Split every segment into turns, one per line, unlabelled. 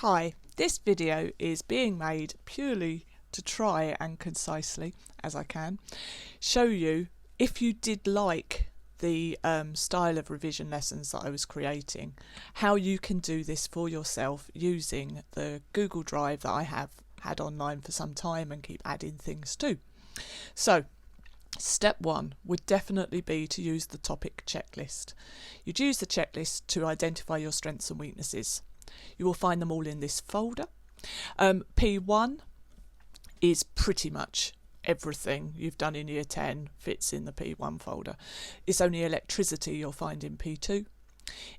Hi, this video is being made purely to try and concisely, as I can, show you if you did like the style of revision lessons that I was creating, how you can do this for yourself using the Google Drive that I have had online for some time and keep adding things to. So, step one would definitely be to use the topic checklist. You'd use the checklist to identify your strengths and weaknesses. You will find them all in this folder. P1 is pretty much everything you've done in year 10 fits in the P1 folder. It's only electricity you'll find in P2.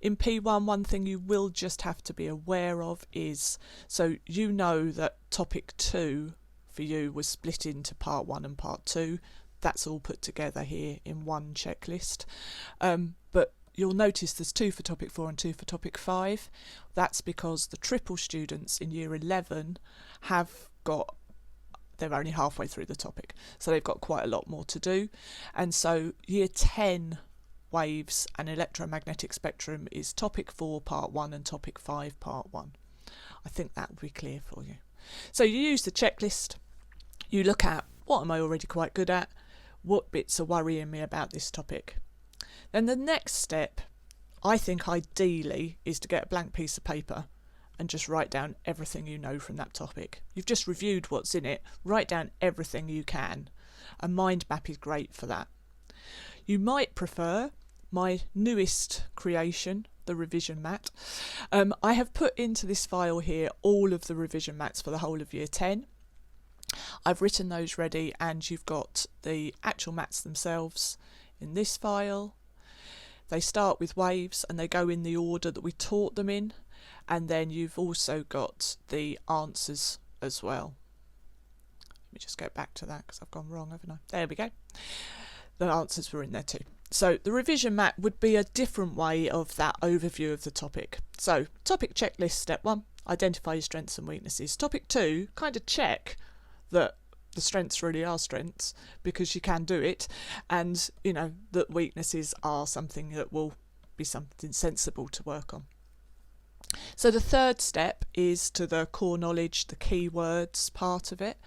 In P1, one thing you will just have to be aware of is, so you know that topic 2 for you was split into part 1 and part 2. That's all put together here in one checklist. But you'll notice there's 2 for topic 4 and 2 for topic 5. That's because the triple students in year 11 they're only halfway through the topic, so they've got quite a lot more to do. And so year 10 waves and electromagnetic spectrum is topic 4 part 1 and topic 5 part 1. I think that will be clear for you. So you use the checklist, you look at what am I already quite good at, what bits are worrying me about this topic. Then the next step, I think ideally, is to get a blank piece of paper and just write down everything you know from that topic. You've just reviewed what's in it, write down everything you can. A mind map is great for that. You might prefer my newest creation, the revision mat. I have put into this file here all of the revision mats for the whole of year 10. I've written those ready, and you've got the actual mats themselves in this file. They start with waves and they go in the order that we taught them in, and then you've also got the answers as well. Let me just go back to that because I've gone wrong, haven't I? There we go. The answers were in there too. So the revision mat would be a different way of that overview of the topic. So topic checklist, step 1, identify your strengths and weaknesses. Topic 2, kind of check that the strengths really are strengths because you can do it, and you know that weaknesses are something that will be something sensible to work on. So the third step is to the core knowledge, the keywords part of it.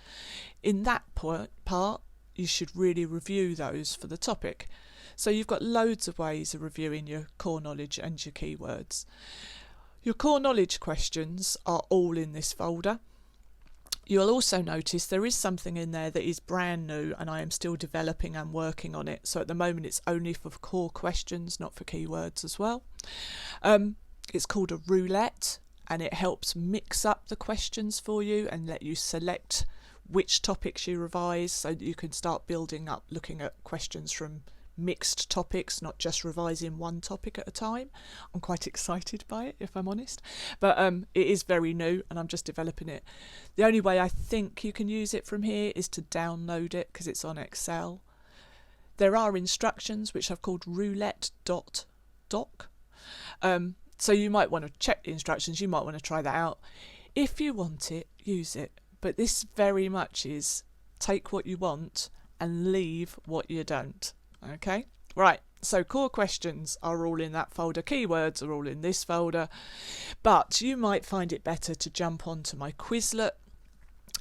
In that part you should really review those for the topic. So you've got loads of ways of reviewing your core knowledge and your keywords. Your core knowledge questions are all in this folder. You'll also notice there is something in there that is brand new and I am still developing and working on it. So at the moment it's only for core questions, not for keywords as well. It's called a roulette, and it helps mix up the questions for you and let you select which topics you revise, so that you can start building up looking at questions from mixed topics, not just revising one topic at a time. I'm quite excited by it, if I'm honest, but it is very new and I'm just developing it. The only way I think you can use it from here is to download it because it's on Excel. There are instructions which I've called roulette.doc. So you might want to check the instructions, you might want to try that out. If you want it, use it, but this very much is take what you want and leave what you don't. Okay, right, so core questions are all in that folder, keywords are all in this folder, but you might find it better to jump onto my Quizlet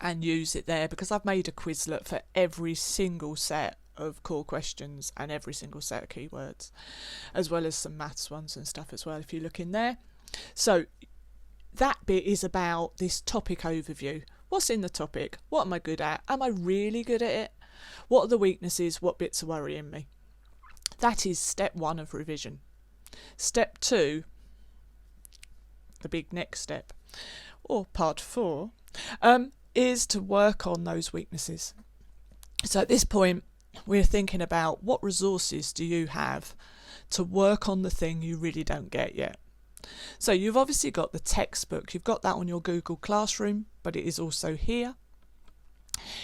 and use it there, because I've made a Quizlet for every single set of core questions and every single set of keywords, as well as some maths ones and stuff as well if you look in there. So that bit is about this topic overview. What's in the topic? What am I good at? Am I really good at it? What are the weaknesses? What bits are worrying me? That is step 1 of revision. Step 2, the big next step, or part 4, is to work on those weaknesses. So at this point, we're thinking about what resources do you have to work on the thing you really don't get yet. So you've obviously got the textbook, you've got that on your Google Classroom, but it is also here.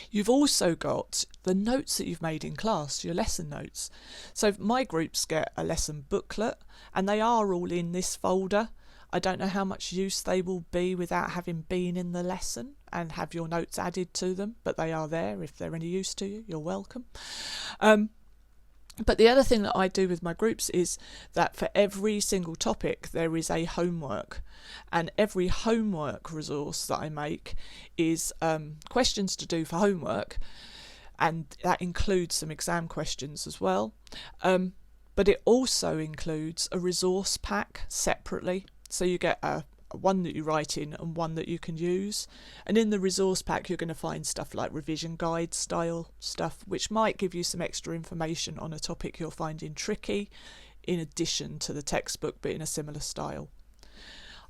You've also got the notes that you've made in class, your lesson notes. So my groups get a lesson booklet and they are all in this folder. I don't know how much use they will be without having been in the lesson and have your notes added to them, but they are there. If they're any use to you, you're welcome. But the other thing that I do with my groups is that for every single topic there is a homework, and every homework resource that I make is questions to do for homework, and that includes some exam questions as well. But it also includes a resource pack separately, so you get a one that you write in and one that you can use. And in the resource pack you're going to find stuff like revision guide style stuff, which might give you some extra information on a topic you're finding tricky, in addition to the textbook, but in a similar style.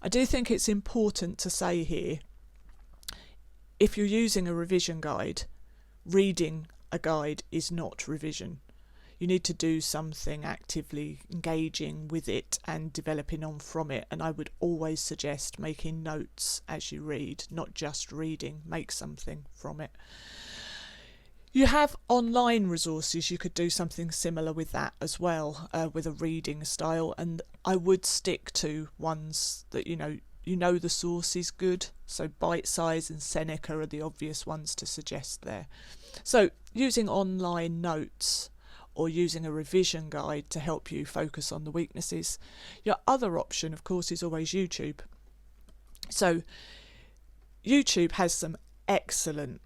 I do think it's important to say here, if you're using a revision guide, reading a guide is not revision. You need to do something actively engaging with it and developing on from it, and I would always suggest making notes as you read, not just reading. Make something from it. You have online resources. You could do something similar with that as well, with a reading style, and I would stick to ones that you know the source is good. So Bite Size and Seneca are the obvious ones to suggest there. So using online notes or using a revision guide to help you focus on the weaknesses. Your other option, of course, is always YouTube. So YouTube has some excellent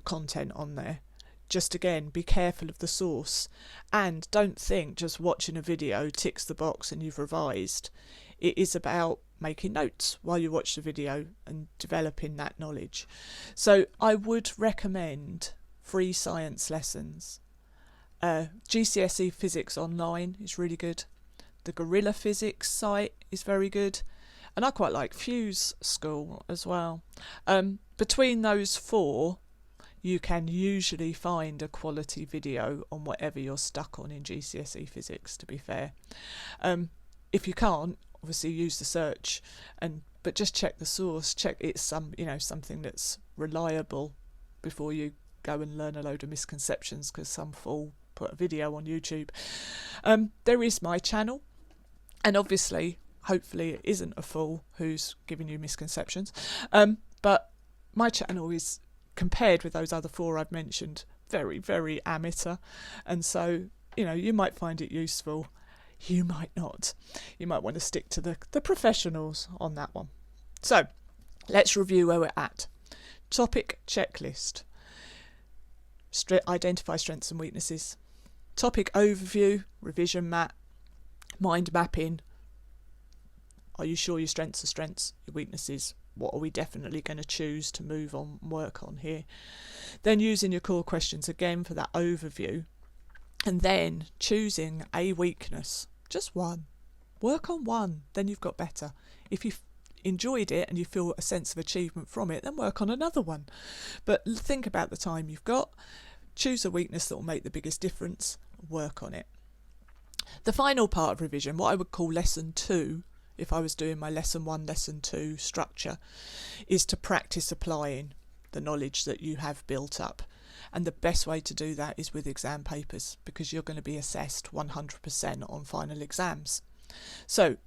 content on there. Just again, be careful of the source, and don't think just watching a video ticks the box and you've revised. It is about making notes while you watch the video and developing that knowledge. So I would recommend free science lessons. GCSE Physics Online is really good. The Gorilla Physics site is very good. And I quite like Fuse School as well. Between those four, you can usually find a quality video on whatever you're stuck on in GCSE Physics, to be fair. If you can't, obviously use the search, but just check the source. Check it's something that's reliable before you go and learn a load of misconceptions, because some fool put a video on YouTube. There is my channel, and obviously hopefully it isn't a fool who's giving you misconceptions, but my channel is, compared with those other four I've mentioned, very, very amateur, and so you might find it useful, you might not. You might want to stick to the professionals on that one. So let's review where we're at. Topic checklist. Identify strengths and weaknesses. Topic overview, revision map, mind mapping. Are you sure your strengths are strengths, your weaknesses? What are we definitely going to choose to move on and work on here? Then using your core questions again for that overview, and then choosing a weakness, just one. Work on one, then you've got better. If you've enjoyed it and you feel a sense of achievement from it, then work on another one. But think about the time you've got, choose a weakness that will make the biggest difference, work on it. The final part of revision, what I would call lesson 2, if I was doing my lesson 1, lesson 2 structure, is to practice applying the knowledge that you have built up. And the best way to do that is with exam papers, because you're going to be assessed 100% on final exams. So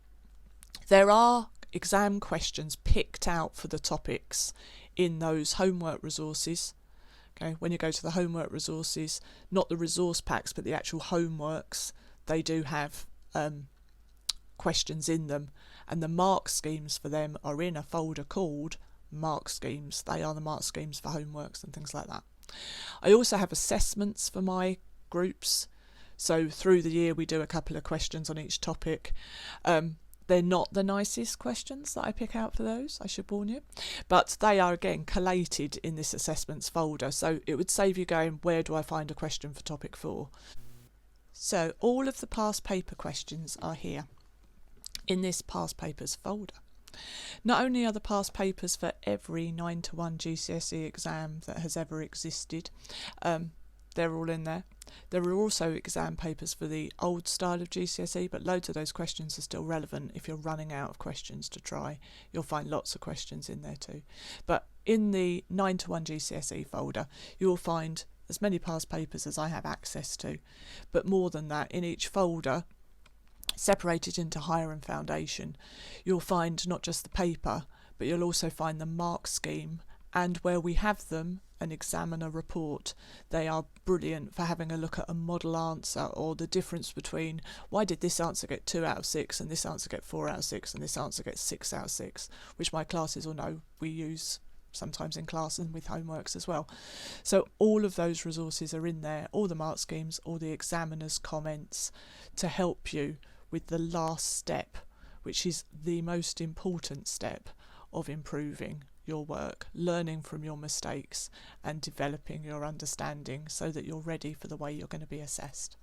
there are exam questions picked out for the topics in those homework resources. Okay, when you go to the homework resources, not the resource packs, but the actual homeworks, they do have questions in them, and the mark schemes for them are in a folder called mark schemes. They are the mark schemes for homeworks and things like that. I also have assessments for my groups, so through the year we do a couple of questions on each topic. They're not the nicest questions that I pick out for those, I should warn you, but they are again collated in this assessments folder, so it would save you going, where do I find a question for topic 4? So all of the past paper questions are here in this past papers folder. Not only are the past papers for every 9-to-1 GCSE exam that has ever existed, they're all in there. There are also exam papers for the old style of GCSE, but loads of those questions are still relevant if you're running out of questions to try. You'll find lots of questions in there too. But in the 9-to-1 GCSE folder, you'll find as many past papers as I have access to. But more than that, in each folder, separated into higher and foundation, you'll find not just the paper, but you'll also find the mark scheme and where we have them, an examiner report. They are brilliant for having a look at a model answer, or the difference between why did this answer get 2 out of 6 and this answer get 4 out of 6 and this answer gets 6 out of 6, which my classes will know we use sometimes in class and with homeworks as well. So all of those resources are in there, all the mark schemes, all the examiner's comments, to help you with the last step, which is the most important step of improving your work, learning from your mistakes and developing your understanding so that you're ready for the way you're going to be assessed.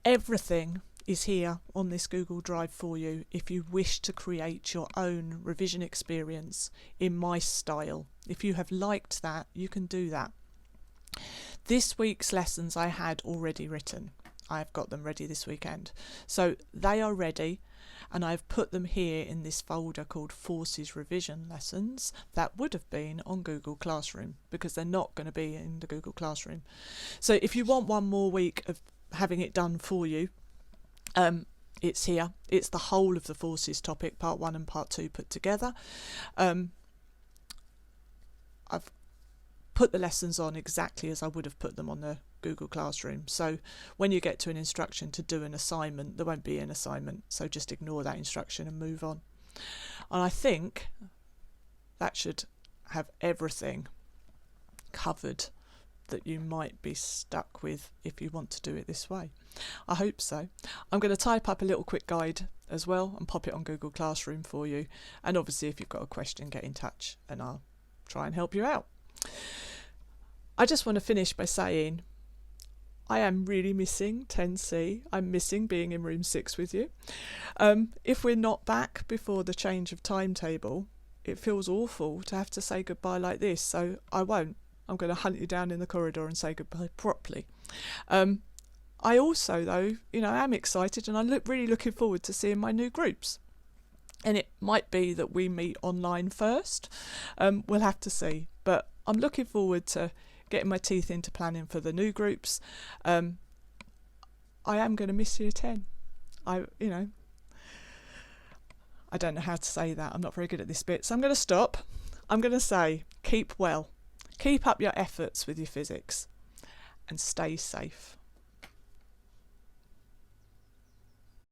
Everything is here on this Google Drive for you if you wish to create your own revision experience in my style. If you have liked that, you can do that. This week's lessons I had already written. I've got them ready this weekend. So they are ready, and I've put them here in this folder called Forces Revision Lessons. That would have been on Google Classroom because they're not going to be in the Google Classroom. So if you want one more week of having it done for you, it's here. It's the whole of the Forces topic, part 1 and part 2 put together. I've put the lessons on exactly as I would have put them on the Google Classroom. So when you get to an instruction to do an assignment, there won't be an assignment. So just ignore that instruction and move on. And I think that should have everything covered that you might be stuck with if you want to do it this way. I hope so. I'm going to type up a little quick guide as well and pop it on Google Classroom for you. And obviously if you've got a question, get in touch and I'll try and help you out. I just want to finish by saying I am really missing 10C. I'm missing being in room 6 with you. If we're not back before the change of timetable, it feels awful to have to say goodbye like this, so I won't. I'm going to hunt you down in the corridor and say goodbye properly. I also, though, am excited, and I'm really looking forward to seeing my new groups. And it might be that we meet online first. We'll have to see. But I'm looking forward to getting my teeth into planning for the new groups. I am going to miss year 10. I don't know how to say that. I'm not very good at this bit. So I'm going to stop. I'm going to say, keep well. Keep up your efforts with your physics and stay safe.